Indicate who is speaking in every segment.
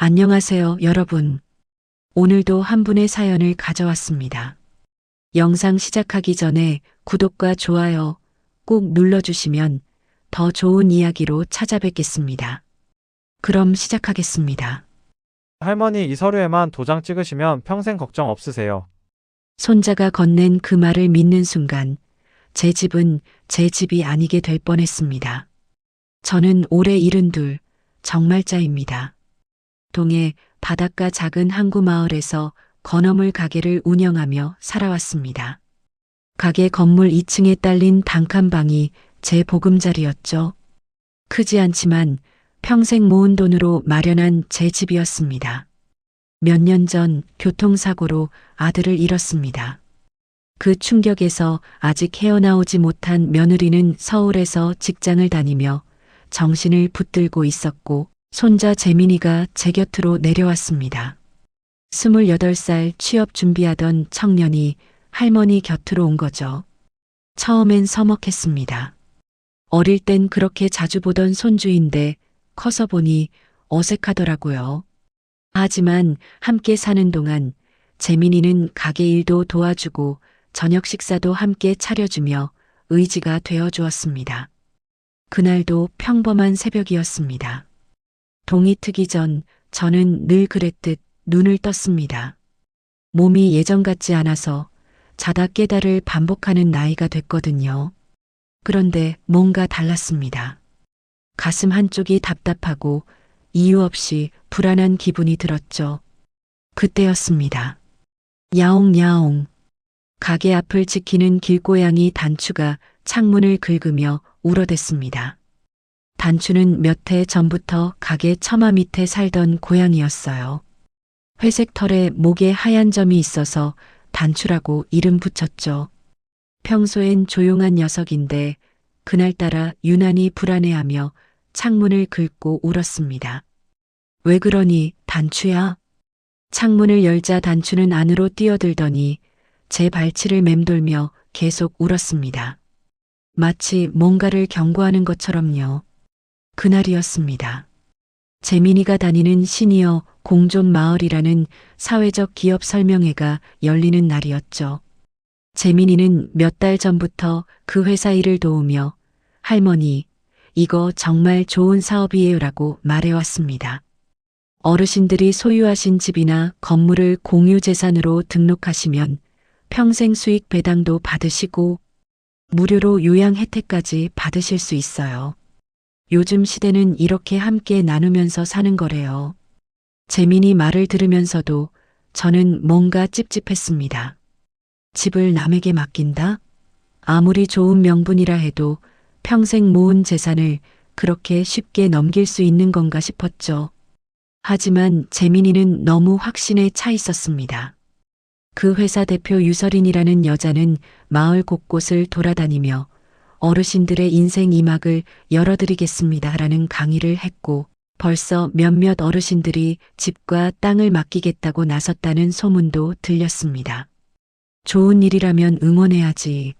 Speaker 1: 안녕하세요, 여러분. 오늘도 한 분의 사연을 가져왔습니다. 영상 시작하기 전에 구독과 좋아요 꼭 눌러주시면 더 좋은 이야기로 찾아뵙겠습니다. 그럼 시작하겠습니다.
Speaker 2: 할머니 이 서류에만 도장 찍으시면 평생 걱정 없으세요.
Speaker 1: 손자가 건넨 그 말을 믿는 순간 제 집은 제 집이 아니게 될 뻔했습니다. 저는 올해 72, 정말자입니다. 동해 바닷가 작은 항구 마을에서 건어물 가게를 운영하며 살아왔습니다. 가게 건물 2층에 딸린 단칸방이 제 보금자리였죠. 크지 않지만 평생 모은 돈으로 마련한 제 집이었습니다. 몇 년 전 교통사고로 아들을 잃었습니다. 그 충격에서 아직 헤어나오지 못한 며느리는 서울에서 직장을 다니며 정신을 붙들고 있었고 손자 재민이가 제 곁으로 내려왔습니다. 28살 취업 준비하던 청년이 할머니 곁으로 온 거죠. 처음엔 서먹했습니다. 어릴 땐 그렇게 자주 보던 손주인데 커서 보니 어색하더라고요. 하지만 함께 사는 동안 재민이는 가게 일도 도와주고 저녁 식사도 함께 차려주며 의지가 되어주었습니다. 그날도 평범한 새벽이었습니다. 동이 트기 전 저는 늘 그랬듯 눈을 떴습니다. 몸이 예전 같지 않아서 자다 깨달을 반복하는 나이가 됐거든요. 그런데 뭔가 달랐습니다. 가슴 한쪽이 답답하고 이유 없이 불안한 기분이 들었죠. 그때였습니다. 야옹야옹. 가게 앞을 지키는 길고양이 단추가 창문을 긁으며 울어댔습니다. 단추는 몇 해 전부터 가게 처마 밑에 살던 고양이였어요. 회색 털에 목에 하얀 점이 있어서 단추라고 이름 붙였죠. 평소엔 조용한 녀석인데 그날따라 유난히 불안해하며 창문을 긁고 울었습니다. 왜 그러니, 단추야? 창문을 열자 단추는 안으로 뛰어들더니 제 발치를 맴돌며 계속 울었습니다. 마치 뭔가를 경고하는 것처럼요. 그날이었습니다. 재민이가 다니는 시니어 공존 마을이라는 사회적 기업 설명회가 열리는 날이었죠. 재민이는 몇 달 전부터 그 회사 일을 도우며 할머니, 이거 정말 좋은 사업이에요라고 말해왔습니다. 어르신들이 소유하신 집이나 건물을 공유재산으로 등록하시면 평생 수익 배당도 받으시고 무료로 요양 혜택까지 받으실 수 있어요. 요즘 시대는 이렇게 함께 나누면서 사는 거래요. 재민이 말을 들으면서도 저는 뭔가 찝찝했습니다. 집을 남에게 맡긴다? 아무리 좋은 명분이라 해도 평생 모은 재산을 그렇게 쉽게 넘길 수 있는 건가 싶었죠. 하지만 재민이는 너무 확신에 차 있었습니다. 그 회사 대표 유설인이라는 여자는 마을 곳곳을 돌아다니며 어르신들의 인생 이막을 열어드리겠습니다라는 강의를 했고 벌써 몇몇 어르신들이 집과 땅을 맡기겠다고 나섰다는 소문도 들렸습니다. 좋은 일이라면 응원해야지.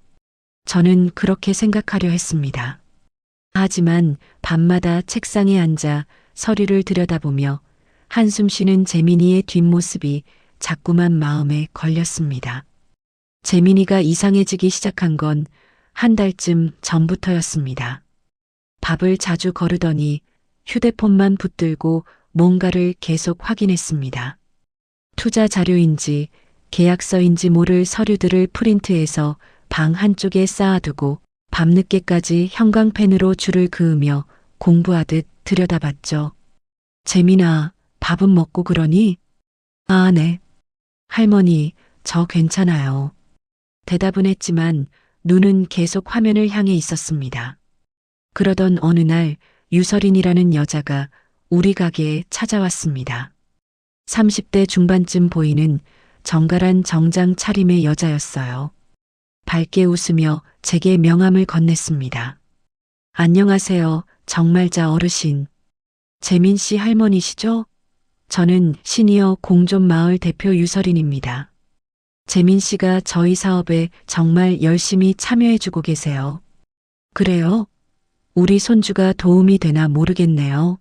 Speaker 1: 저는 그렇게 생각하려 했습니다. 하지만 밤마다 책상에 앉아 서류를 들여다보며 한숨 쉬는 재민이의 뒷모습이 자꾸만 마음에 걸렸습니다. 재민이가 이상해지기 시작한 건 한 달쯤 전부터였습니다. 밥을 자주 거르더니 휴대폰만 붙들고 뭔가를 계속 확인했습니다. 투자 자료인지 계약서인지 모를 서류들을 프린트해서 방 한쪽에 쌓아두고 밤늦게까지 형광펜으로 줄을 그으며 공부하듯 들여다봤죠. 재민아, 밥은 먹고 그러니? 아, 네. 할머니, 저 괜찮아요. 대답은 했지만 눈은 계속 화면을 향해 있었습니다. 그러던 어느 날 유설인이라는 여자가 우리 가게에 찾아왔습니다. 30대 중반쯤 보이는 정갈한 정장 차림의 여자였어요. 밝게 웃으며 제게 명함을 건넸습니다. 안녕하세요, 정말자 어르신. 재민 씨 할머니시죠? 저는 시니어 공존 마을 대표 유설인입니다. 재민 씨가 저희 사업에 정말 열심히 참여해주고 계세요. 그래요? 우리 손주가 도움이 되나 모르겠네요.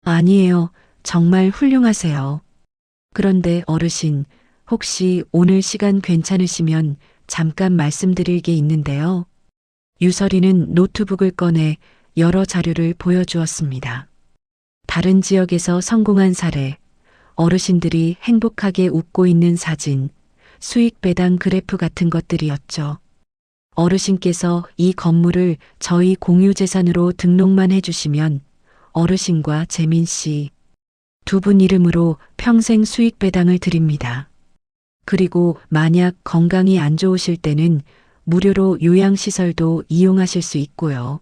Speaker 1: 아니에요. 정말 훌륭하세요. 그런데 어르신, 혹시 오늘 시간 괜찮으시면 잠깐 말씀드릴 게 있는데요. 유설이는 노트북을 꺼내 여러 자료를 보여주었습니다. 다른 지역에서 성공한 사례, 어르신들이 행복하게 웃고 있는 사진, 수익 배당 그래프 같은 것들이었죠. 어르신께서 이 건물을 저희 공유재산으로 등록만 해주시면 어르신과 재민 씨 두 분 이름으로 평생 수익 배당을 드립니다. 그리고 만약 건강이 안 좋으실 때는 무료로 요양시설도 이용하실 수 있고요.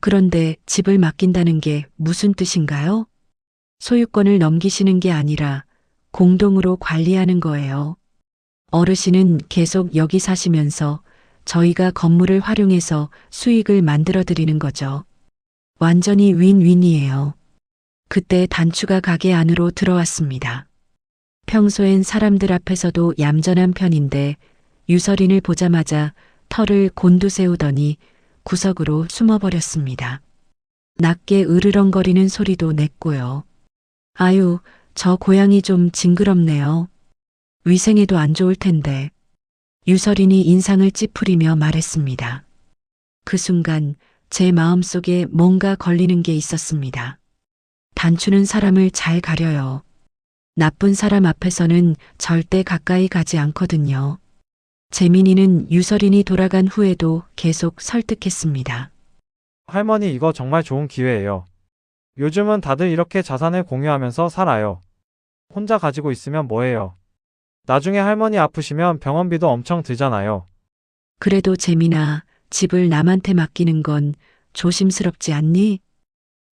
Speaker 1: 그런데 집을 맡긴다는 게 무슨 뜻인가요? 소유권을 넘기시는 게 아니라 공동으로 관리하는 거예요. 어르신은 계속 여기 사시면서 저희가 건물을 활용해서 수익을 만들어 드리는 거죠. 완전히 윈윈이에요. 그때 단추가 가게 안으로 들어왔습니다. 평소엔 사람들 앞에서도 얌전한 편인데 유설인을 보자마자 털을 곤두세우더니 구석으로 숨어버렸습니다. 낮게 으르렁거리는 소리도 냈고요. 아유, 저 고양이 좀 징그럽네요. 위생에도 안 좋을 텐데. 유설인이 인상을 찌푸리며 말했습니다. 그 순간 제 마음속에 뭔가 걸리는 게 있었습니다. 단추는 사람을 잘 가려요. 나쁜 사람 앞에서는 절대 가까이 가지 않거든요. 재민이는 유설인이 돌아간 후에도 계속 설득했습니다.
Speaker 2: 할머니, 이거 정말 좋은 기회예요. 요즘은 다들 이렇게 자산을 공유하면서 살아요. 혼자 가지고 있으면 뭐해요? 나중에 할머니 아프시면 병원비도 엄청 들잖아요.
Speaker 1: 그래도 재민아, 집을 남한테 맡기는 건 조심스럽지 않니?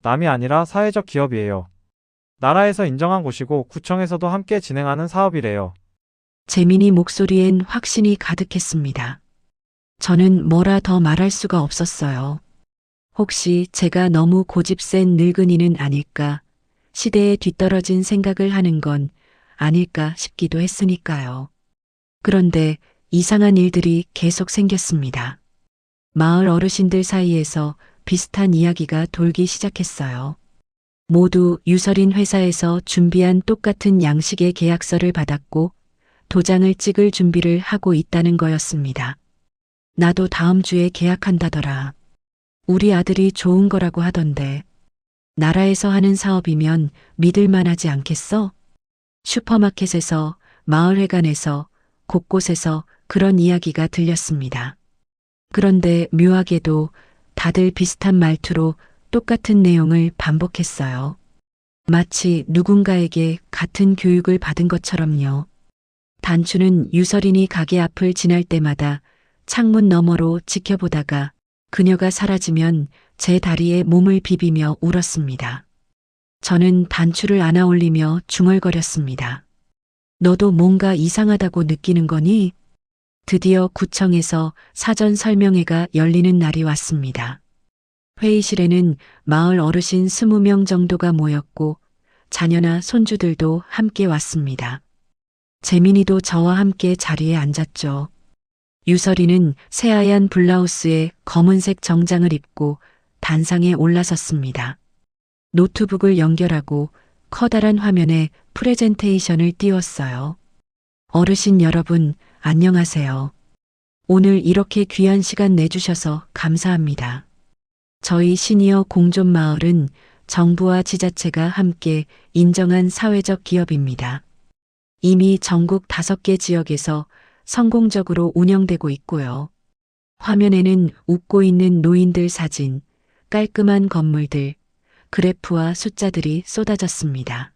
Speaker 2: 남이 아니라 사회적 기업이에요. 나라에서 인정한 곳이고 구청에서도 함께 진행하는 사업이래요.
Speaker 1: 재민이 목소리엔 확신이 가득했습니다. 저는 뭐라 더 말할 수가 없었어요. 혹시 제가 너무 고집센 늙은이는 아닐까, 시대에 뒤떨어진 생각을 하는 건 아닐까 싶기도 했으니까요. 그런데 이상한 일들이 계속 생겼습니다. 마을 어르신들 사이에서 비슷한 이야기가 돌기 시작했어요. 모두 유설인 회사에서 준비한 똑같은 양식의 계약서를 받았고 도장을 찍을 준비를 하고 있다는 거였습니다. 나도 다음 주에 계약한다더라. 우리 아들이 좋은 거라고 하던데. 나라에서 하는 사업이면 믿을만하지 않겠어? 슈퍼마켓에서, 마을회관에서, 곳곳에서 그런 이야기가 들렸습니다. 그런데 묘하게도 다들 비슷한 말투로 똑같은 내용을 반복했어요. 마치 누군가에게 같은 교육을 받은 것처럼요. 단추는 유설인이 가게 앞을 지날 때마다 창문 너머로 지켜보다가 그녀가 사라지면 제 다리에 몸을 비비며 울었습니다. 저는 단추를 안아 올리며 중얼거렸습니다. 너도 뭔가 이상하다고 느끼는 거니? 드디어 구청에서 사전 설명회가 열리는 날이 왔습니다. 회의실에는 마을 어르신 20명 정도가 모였고 자녀나 손주들도 함께 왔습니다. 재민이도 저와 함께 자리에 앉았죠. 유설이는 새하얀 블라우스에 검은색 정장을 입고 단상에 올라섰습니다. 노트북을 연결하고 커다란 화면에 프레젠테이션을 띄웠어요. 어르신 여러분, 안녕하세요. 오늘 이렇게 귀한 시간 내주셔서 감사합니다. 저희 시니어 공존 마을은 정부와 지자체가 함께 인정한 사회적 기업입니다. 이미 전국 5개 지역에서 성공적으로 운영되고 있고요. 화면에는 웃고 있는 노인들 사진, 깔끔한 건물들, 그래프와 숫자들이 쏟아졌습니다.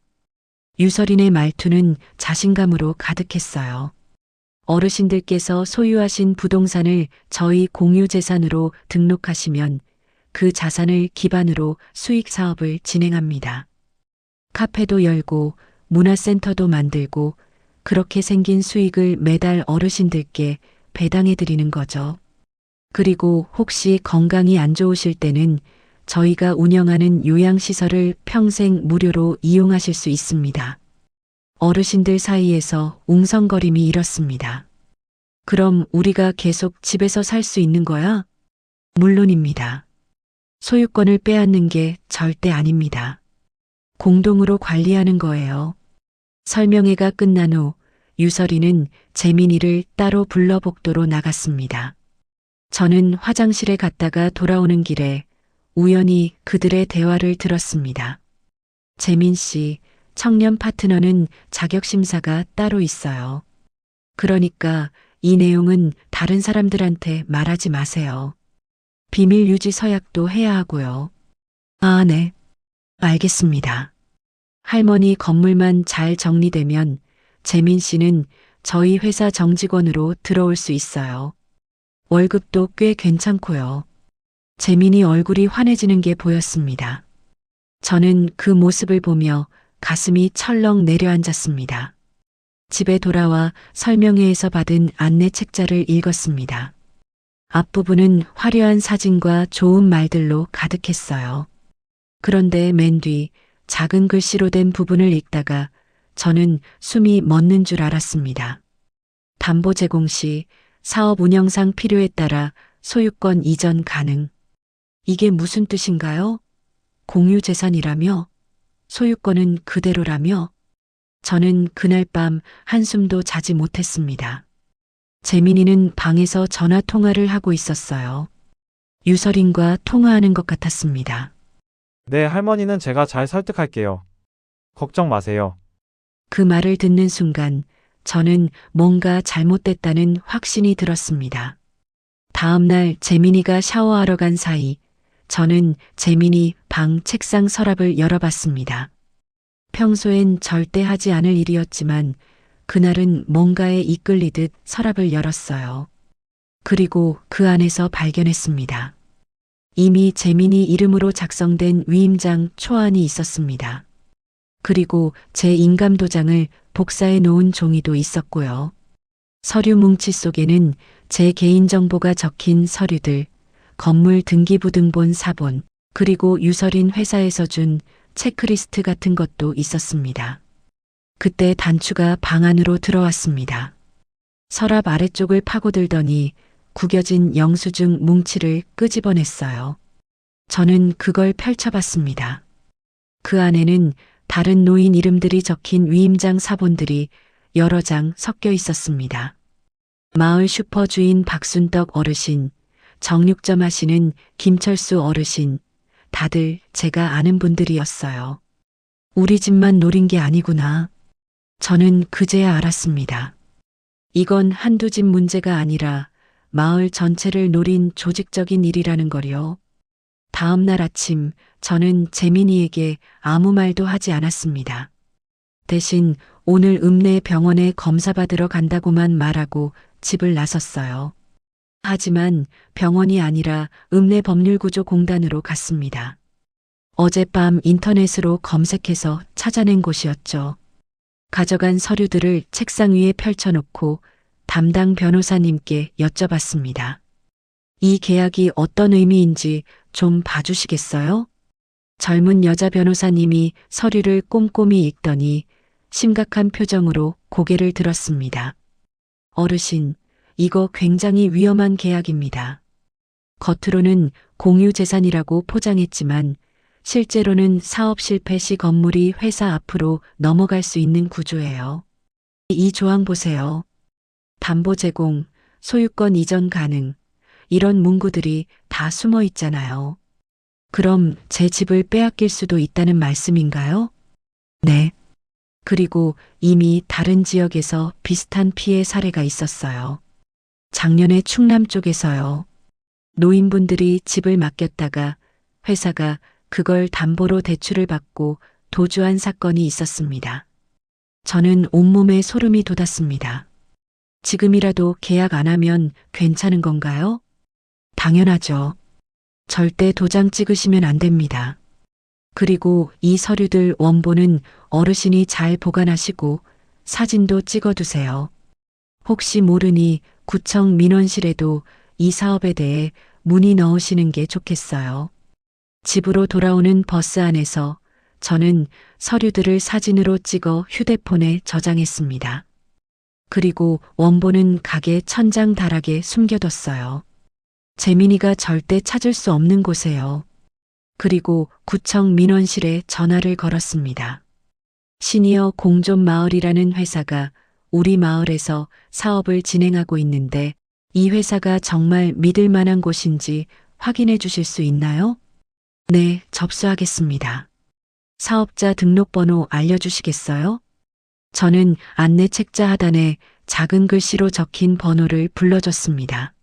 Speaker 1: 유설인의 말투는 자신감으로 가득했어요. 어르신들께서 소유하신 부동산을 저희 공유재산으로 등록하시면 그 자산을 기반으로 수익 사업을 진행합니다. 카페도 열고 문화센터도 만들고 그렇게 생긴 수익을 매달 어르신들께 배당해 드리는 거죠. 그리고 혹시 건강이 안 좋으실 때는 저희가 운영하는 요양시설을 평생 무료로 이용하실 수 있습니다. 어르신들 사이에서 웅성거림이 일었습니다. 그럼 우리가 계속 집에서 살 수 있는 거야? 물론입니다. 소유권을 빼앗는 게 절대 아닙니다. 공동으로 관리하는 거예요. 설명회가 끝난 후 유설이는 재민이를 따로 불러 복도로 나갔습니다. 저는 화장실에 갔다가 돌아오는 길에 우연히 그들의 대화를 들었습니다. 재민 씨, 청년 파트너는 자격심사가 따로 있어요. 그러니까 이 내용은 다른 사람들한테 말하지 마세요. 비밀 유지 서약도 해야 하고요. 아, 네. 알겠습니다. 할머니 건물만 잘 정리되면 재민 씨는 저희 회사 정직원으로 들어올 수 있어요. 월급도 꽤 괜찮고요. 재민이 얼굴이 환해지는 게 보였습니다. 저는 그 모습을 보며 가슴이 철렁 내려앉았습니다. 집에 돌아와 설명회에서 받은 안내 책자를 읽었습니다. 앞부분은 화려한 사진과 좋은 말들로 가득했어요. 그런데 맨 뒤 작은 글씨로 된 부분을 읽다가 저는 숨이 멎는 줄 알았습니다. 담보 제공 시 사업 운영상 필요에 따라 소유권 이전 가능. 이게 무슨 뜻인가요? 공유 재산이라며? 소유권은 그대로라며? 저는 그날 밤 한숨도 자지 못했습니다. 재민이는 방에서 전화 통화를 하고 있었어요. 유설인과 통화하는 것 같았습니다.
Speaker 2: 네, 할머니는 제가 잘 설득할게요. 걱정 마세요.
Speaker 1: 그 말을 듣는 순간 저는 뭔가 잘못됐다는 확신이 들었습니다. 다음 날 재민이가 샤워하러 간 사이 저는 재민이 방 책상 서랍을 열어봤습니다. 평소엔 절대 하지 않을 일이었지만 그날은 뭔가에 이끌리듯 서랍을 열었어요. 그리고 그 안에서 발견했습니다. 이미 재민이 이름으로 작성된 위임장 초안이 있었습니다. 그리고 제 인감도장을 복사해 놓은 종이도 있었고요. 서류 뭉치 속에는 제 개인정보가 적힌 서류들, 건물 등기부등본 사본, 그리고 유설인 회사에서 준 체크리스트 같은 것도 있었습니다. 그때 단추가 방 안으로 들어왔습니다. 서랍 아래쪽을 파고들더니 구겨진 영수증 뭉치를 끄집어냈어요. 저는 그걸 펼쳐봤습니다. 그 안에는 다른 노인 이름들이 적힌 위임장 사본들이 여러 장 섞여 있었습니다. 마을 슈퍼 주인 박순덕 어르신, 정육점 하시는 김철수 어르신, 다들 제가 아는 분들이었어요. 우리 집만 노린 게 아니구나. 저는 그제야 알았습니다. 이건 한두 집 문제가 아니라 마을 전체를 노린 조직적인 일이라는 거요. 다음 날 아침 저는 재민이에게 아무 말도 하지 않았습니다. 대신 오늘 읍내 병원에 검사받으러 간다고만 말하고 집을 나섰어요. 하지만 병원이 아니라 읍내법률구조공단으로 갔습니다. 어젯밤 인터넷으로 검색해서 찾아낸 곳이었죠. 가져간 서류들을 책상 위에 펼쳐놓고 담당 변호사님께 여쭤봤습니다. 이 계약이 어떤 의미인지 좀 봐주시겠어요? 젊은 여자 변호사님이 서류를 꼼꼼히 읽더니 심각한 표정으로 고개를 들었습니다. 어르신, 이거 굉장히 위험한 계약입니다. 겉으로는 공유재산이라고 포장했지만 실제로는 사업 실패 시 건물이 회사 앞으로 넘어갈 수 있는 구조예요. 이 조항 보세요. 담보 제공, 소유권 이전 가능, 이런 문구들이 다 숨어 있잖아요. 그럼 제 집을 빼앗길 수도 있다는 말씀인가요? 네. 그리고 이미 다른 지역에서 비슷한 피해 사례가 있었어요. 작년에 충남 쪽에서요. 노인분들이 집을 맡겼다가 회사가 그걸 담보로 대출을 받고 도주한 사건이 있었습니다. 저는 온몸에 소름이 돋았습니다. 지금이라도 계약 안 하면 괜찮은 건가요? 당연하죠. 절대 도장 찍으시면 안 됩니다. 그리고 이 서류들 원본은 어르신이 잘 보관하시고 사진도 찍어두세요. 혹시 모르니 구청 민원실에도 이 사업에 대해 문의 넣으시는 게 좋겠어요. 집으로 돌아오는 버스 안에서 저는 서류들을 사진으로 찍어 휴대폰에 저장했습니다. 그리고 원본은 가게 천장 다락에 숨겨뒀어요. 재민이가 절대 찾을 수 없는 곳에요. 그리고 구청 민원실에 전화를 걸었습니다. 시니어 공존 마을이라는 회사가 우리 마을에서 사업을 진행하고 있는데 이 회사가 정말 믿을 만한 곳인지 확인해 주실 수 있나요? 네, 접수하겠습니다. 사업자 등록번호 알려주시겠어요? 저는 안내 책자 하단에 작은 글씨로 적힌 번호를 불러줬습니다.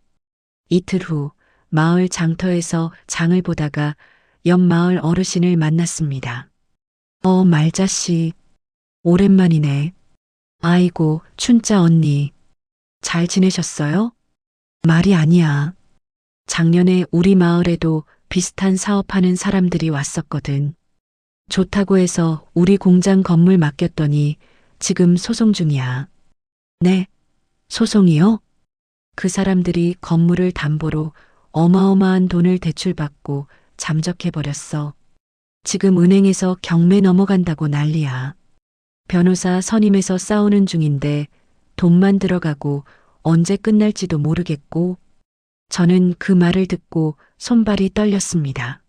Speaker 1: 이틀 후 마을 장터에서 장을 보다가 옆 마을 어르신을 만났습니다. 말자씨, 오랜만이네. 아이고, 춘자 언니. 잘 지내셨어요? 말이 아니야. 작년에 우리 마을에도 비슷한 사업하는 사람들이 왔었거든. 좋다고 해서 우리 공장 건물 맡겼더니 지금 소송 중이야. 네, 소송이요? 그 사람들이 건물을 담보로 어마어마한 돈을 대출받고 잠적해버렸어. 지금 은행에서 경매 넘어간다고 난리야. 변호사 선임해서 싸우는 중인데 돈만 들어가고 언제 끝날지도 모르겠고. 저는 그 말을 듣고 손발이 떨렸습니다.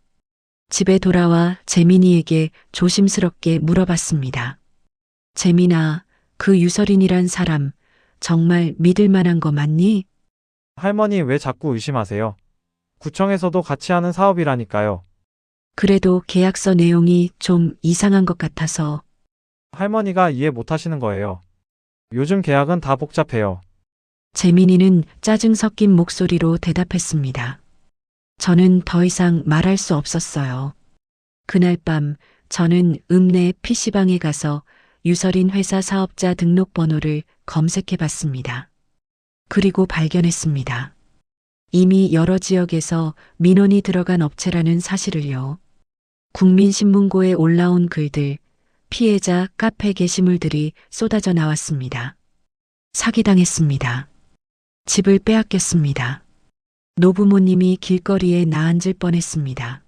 Speaker 1: 집에 돌아와 재민이에게 조심스럽게 물어봤습니다. 재민아, 그 유설인이란 사람 정말 믿을 만한 거 맞니?
Speaker 2: 할머니 왜 자꾸 의심하세요? 구청에서도 같이 하는 사업이라니까요.
Speaker 1: 그래도 계약서 내용이 좀 이상한 것 같아서.
Speaker 2: 할머니가 이해 못 하시는 거예요. 요즘 계약은 다 복잡해요.
Speaker 1: 재민이는 짜증 섞인 목소리로 대답했습니다. 저는 더 이상 말할 수 없었어요. 그날 밤 저는 읍내 PC방에 가서 유설인 회사 사업자 등록번호를 검색해 봤습니다. 그리고 발견했습니다. 이미 여러 지역에서 민원이 들어간 업체라는 사실을요. 국민신문고에 올라온 글들, 피해자 카페 게시물들이 쏟아져 나왔습니다. 사기당했습니다. 집을 빼앗겼습니다. 노부모님이 길거리에 나앉을 뻔했습니다.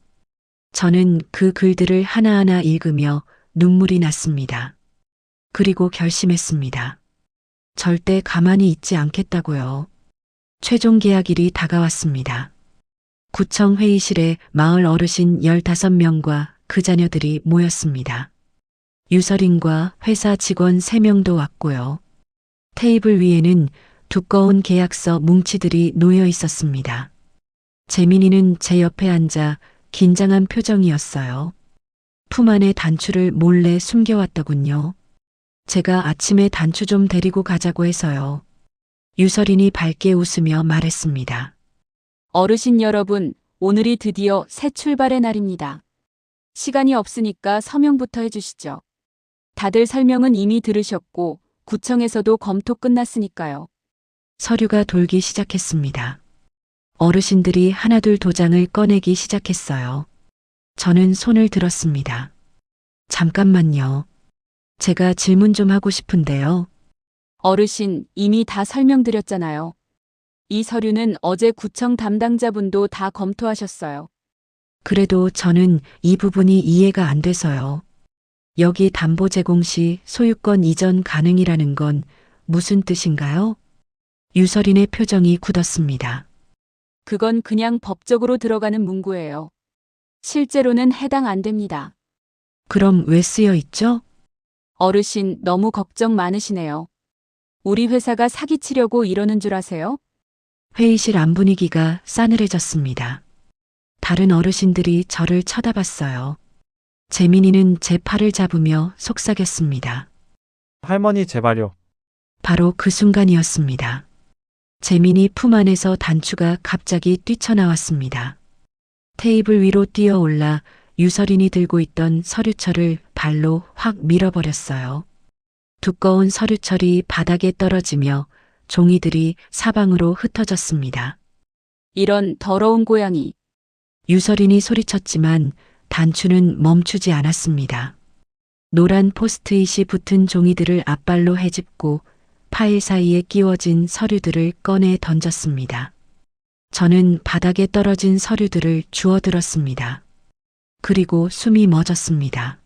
Speaker 1: 저는 그 글들을 하나하나 읽으며 눈물이 났습니다. 그리고 결심했습니다. 절대 가만히 있지 않겠다고요. 최종 계약일이 다가왔습니다. 구청 회의실에 마을 어르신 15명과 그 자녀들이 모였습니다. 유설인과 회사 직원 3명도 왔고요. 테이블 위에는 두꺼운 계약서 뭉치들이 놓여 있었습니다. 재민이는 제 옆에 앉아 긴장한 표정이었어요. 품 안에 단추를 몰래 숨겨왔더군요. 제가 아침에 단추 좀 데리고 가자고 해서요. 유설인이 밝게 웃으며 말했습니다.
Speaker 3: 어르신 여러분, 오늘이 드디어 새 출발의 날입니다. 시간이 없으니까 서명부터 해주시죠. 다들 설명은 이미 들으셨고 구청에서도 검토 끝났으니까요.
Speaker 1: 서류가 돌기 시작했습니다. 어르신들이 하나둘 도장을 꺼내기 시작했어요. 저는 손을 들었습니다. 잠깐만요. 제가 질문 좀 하고 싶은데요.
Speaker 3: 어르신, 이미 다 설명드렸잖아요. 이 서류는 어제 구청 담당자분도 다 검토하셨어요.
Speaker 1: 그래도 저는 이 부분이 이해가 안 돼서요. 여기 담보 제공 시 소유권 이전 가능이라는 건 무슨 뜻인가요? 유설인의 표정이 굳었습니다.
Speaker 3: 그건 그냥 법적으로 들어가는 문구예요. 실제로는 해당 안 됩니다.
Speaker 1: 그럼 왜 쓰여 있죠?
Speaker 3: 어르신, 너무 걱정 많으시네요. 우리 회사가 사기치려고 이러는 줄 아세요?
Speaker 1: 회의실 안 분위기가 싸늘해졌습니다. 다른 어르신들이 저를 쳐다봤어요. 재민이는 제 팔을 잡으며 속삭였습니다.
Speaker 2: 할머니 제발요.
Speaker 1: 바로 그 순간이었습니다. 재민이 품 안에서 단추가 갑자기 뛰쳐나왔습니다. 테이블 위로 뛰어올라 유설인이 들고 있던 서류철을 발로 확 밀어버렸어요. 두꺼운 서류철이 바닥에 떨어지며 종이들이 사방으로 흩어졌습니다.
Speaker 3: 이런 더러운 고양이.
Speaker 1: 유설인이 소리쳤지만 단추는 멈추지 않았습니다. 노란 포스트잇이 붙은 종이들을 앞발로 헤집고 파일 사이에 끼워진 서류들을 꺼내 던졌습니다. 저는 바닥에 떨어진 서류들을 주워들었습니다. 그리고 숨이 멎었습니다.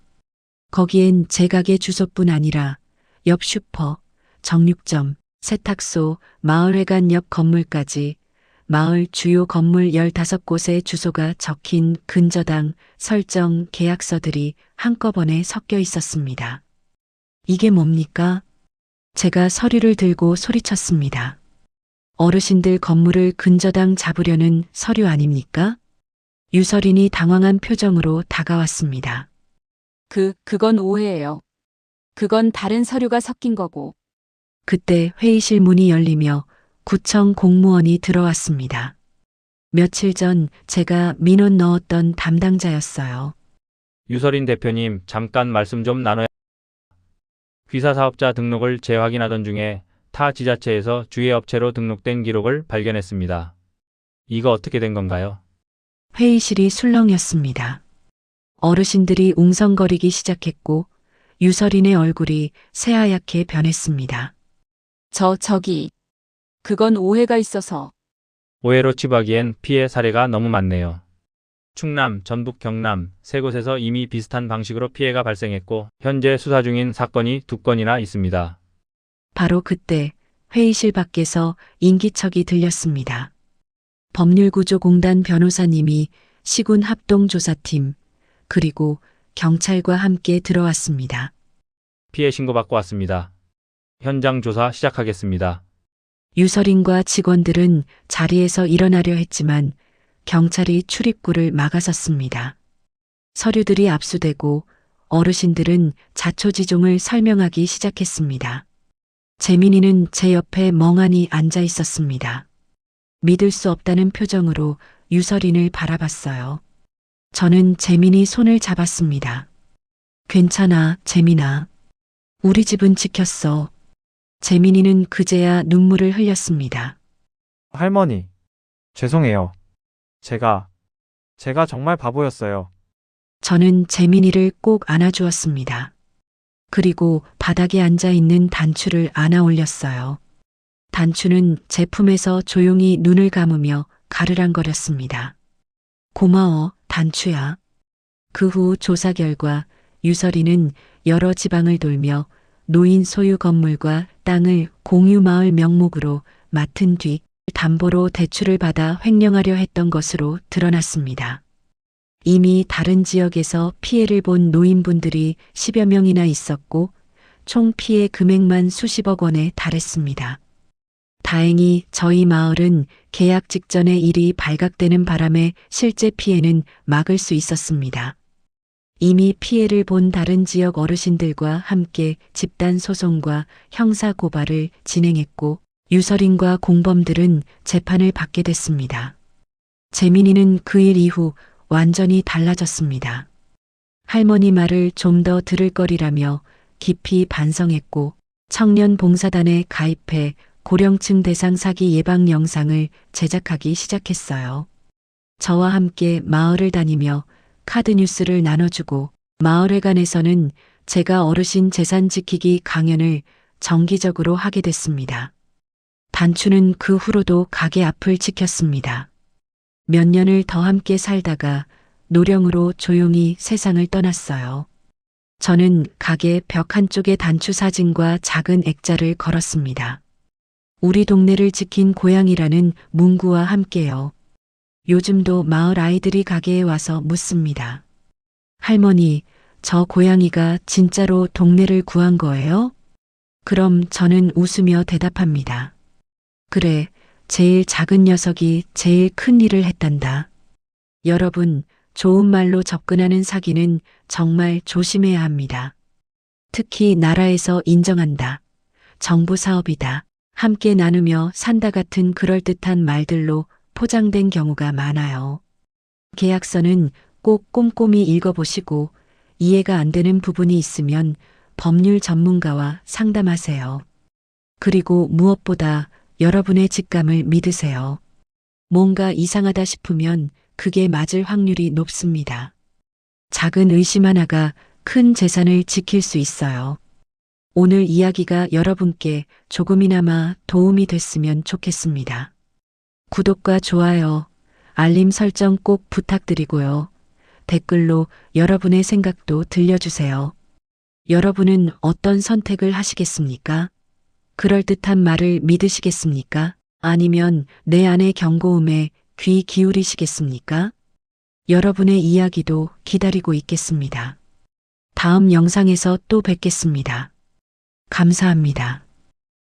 Speaker 1: 거기엔 제 가게 주소뿐 아니라 옆 슈퍼, 정육점, 세탁소, 마을회관 옆 건물까지 마을 주요 건물 15곳의 주소가 적힌 근저당, 설정, 계약서들이 한꺼번에 섞여 있었습니다. 이게 뭡니까? 제가 서류를 들고 소리쳤습니다. 어르신들 건물을 근저당 잡으려는 서류 아닙니까? 유설인이 당황한 표정으로 다가왔습니다.
Speaker 3: 그건 오해예요. 그건 다른 서류가 섞인 거고.
Speaker 1: 그때 회의실 문이 열리며 구청 공무원이 들어왔습니다. 며칠 전 제가 민원 넣었던 담당자였어요.
Speaker 4: 유설인 대표님, 잠깐 말씀 좀 나눠야. 귀사사업자 등록을 재확인하던 중에 타 지자체에서 주의업체로 등록된 기록을 발견했습니다. 이거 어떻게 된 건가요?
Speaker 1: 회의실이 술렁였습니다. 어르신들이 웅성거리기 시작했고 유설인의 얼굴이 새하얗게 변했습니다.
Speaker 3: 그건 오해가 있어서.
Speaker 4: 오해로 치부하기엔 피해 사례가 너무 많네요. 충남, 전북, 경남 세 곳에서 이미 비슷한 방식으로 피해가 발생했고 현재 수사 중인 사건이 2건이나 있습니다.
Speaker 1: 바로 그때 회의실 밖에서 인기척이 들렸습니다. 법률구조공단 변호사님이 시군 합동조사팀 그리고 경찰과 함께 들어왔습니다.
Speaker 4: 피해 신고받고 왔습니다. 현장 조사 시작하겠습니다.
Speaker 1: 유설인과 직원들은 자리에서 일어나려 했지만 경찰이 출입구를 막아섰습니다. 서류들이 압수되고 어르신들은 자초지종을 설명하기 시작했습니다. 재민이는 제 옆에 멍하니 앉아 있었습니다. 믿을 수 없다는 표정으로 유설인을 바라봤어요. 저는 재민이 손을 잡았습니다. 괜찮아, 재민아. 우리 집은 지켰어. 재민이는 그제야 눈물을 흘렸습니다.
Speaker 2: 할머니, 죄송해요. 제가 정말 바보였어요.
Speaker 1: 저는 재민이를 꼭 안아주었습니다. 그리고 바닥에 앉아 있는 단추를 안아 올렸어요. 단추는 제품에서 조용히 눈을 감으며 가르랑거렸습니다. 고마워, 단추야. 그 후 조사 결과 유설이는 여러 지방을 돌며 노인 소유 건물과 땅을 공유마을 명목으로 맡은 뒤 담보로 대출을 받아 횡령하려 했던 것으로 드러났습니다. 이미 다른 지역에서 피해를 본 노인분들이 10여 명이나 있었고 총 피해 금액만 수십억 원에 달했습니다. 다행히 저희 마을은 계약 직전에 일이 발각되는 바람에 실제 피해는 막을 수 있었습니다. 이미 피해를 본 다른 지역 어르신들과 함께 집단 소송과 형사 고발을 진행했고 유설인과 공범들은 재판을 받게 됐습니다. 재민이는 그 일 이후 완전히 달라졌습니다. 할머니 말을 좀 더 들을 거리라며 깊이 반성했고 청년 봉사단에 가입해 고령층 대상 사기 예방 영상을 제작하기 시작했어요. 저와 함께 마을을 다니며 카드 뉴스를 나눠주고 마을회관에서는 제가 어르신 재산 지키기 강연을 정기적으로 하게 됐습니다. 단추는 그 후로도 가게 앞을 지켰습니다. 몇 년을 더 함께 살다가 노령으로 조용히 세상을 떠났어요. 저는 가게 벽 한쪽에 단추 사진과 작은 액자를 걸었습니다. 우리 동네를 지킨 고양이라는 문구와 함께요. 요즘도 마을 아이들이 가게에 와서 묻습니다. 할머니, 저 고양이가 진짜로 동네를 구한 거예요? 그럼 저는 웃으며 대답합니다. 그래, 제일 작은 녀석이 제일 큰 일을 했단다. 여러분, 좋은 말로 접근하는 사기는 정말 조심해야 합니다. 특히 나라에서 인정한다. 정부 사업이다. 함께 나누며 산다 같은 그럴듯한 말들로 포장된 경우가 많아요. 계약서는 꼭 꼼꼼히 읽어보시고 이해가 안 되는 부분이 있으면 법률 전문가와 상담하세요. 그리고 무엇보다 여러분의 직감을 믿으세요. 뭔가 이상하다 싶으면 그게 맞을 확률이 높습니다. 작은 의심 하나가 큰 재산을 지킬 수 있어요. 오늘 이야기가 여러분께 조금이나마 도움이 됐으면 좋겠습니다. 구독과 좋아요, 알림 설정 꼭 부탁드리고요. 댓글로 여러분의 생각도 들려주세요. 여러분은 어떤 선택을 하시겠습니까? 그럴듯한 말을 믿으시겠습니까? 아니면 내 아내 경고음에 귀 기울이시겠습니까? 여러분의 이야기도 기다리고 있겠습니다. 다음 영상에서 또 뵙겠습니다. 감사합니다.